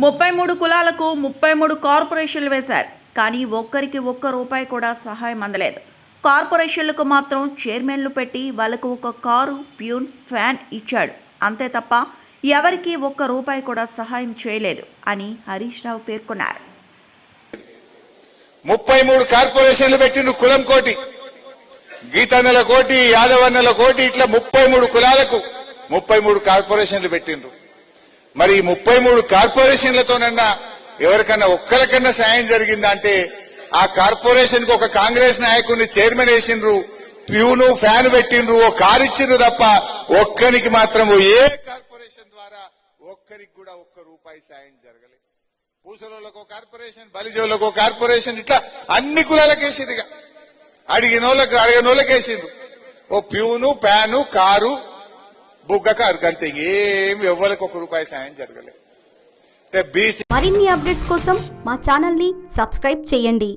33 కులాలకు 33 కార్పొరేషన్లు వేశారు. కానీ ఒక్కరికి ఒక్క రూపాయి కూడా సహాయం అందలేదు. కార్పొరేషన్లకు మాత్రం చైర్మన్లు పెట్టి వాళ్ళకు ఒక కారు, ప్యూన్, ఫ్యాన్ ఇచ్చాడు. అంతే తప్ప ఎవరికి ఒక్క రూపాయి కూడా సహాయం చేయలేదు అని హరీష్ రావు పేర్కొన్నారు. 33 కార్పొరేషన్లు పెట్టిండ్రు. కులం కోటి, గీతన్నల కోటి, యాదవన్నల కోటి, ఇట్లా 33 కులాలకు 33 కార్పొరేషన్లు పెట్టిండ్రు. మరి ఈ 33 కార్పొరేషన్లతోనన్నా ఎవరికన్నా ఒక్కరికన్నా సాయం జరిగిందా అంటే ఆ కార్పొరేషన్ కు ఒక కాంగ్రెస్ నాయకుడిని చైర్మన్ వేసిండ్రు, ప్యూను, ఫ్యాన్ పెట్టిండ్రు, ఓ కారు ఇచ్చిండ్రు తప్ప ఒక్కరికి మాత్రం ఏ కార్పొరేషన్ ద్వారా ఒక్కరికి కూడా ఒక్క రూపాయి సాయం జరగలేదు. పూసలోళ్ళకు కార్పొరేషన్, బలిజోళ్ళకు కార్పొరేషన్, ఇట్లా అన్ని కులాలకు వేసిండ్రు. అడిగినోళ్ళకి వేసిండ్రు. ఓ ప్యూను, ఫ్యాను, కారు, బుగ్గ కారు, అంతే. ఏమి ఎవ్వరికి ఒక్క రూపాయి సాయం జరగలేదు. మరిన్ని అప్డేట్స్ కోసం మా ఛానల్ ని సబ్స్క్రైబ్ చేయండి.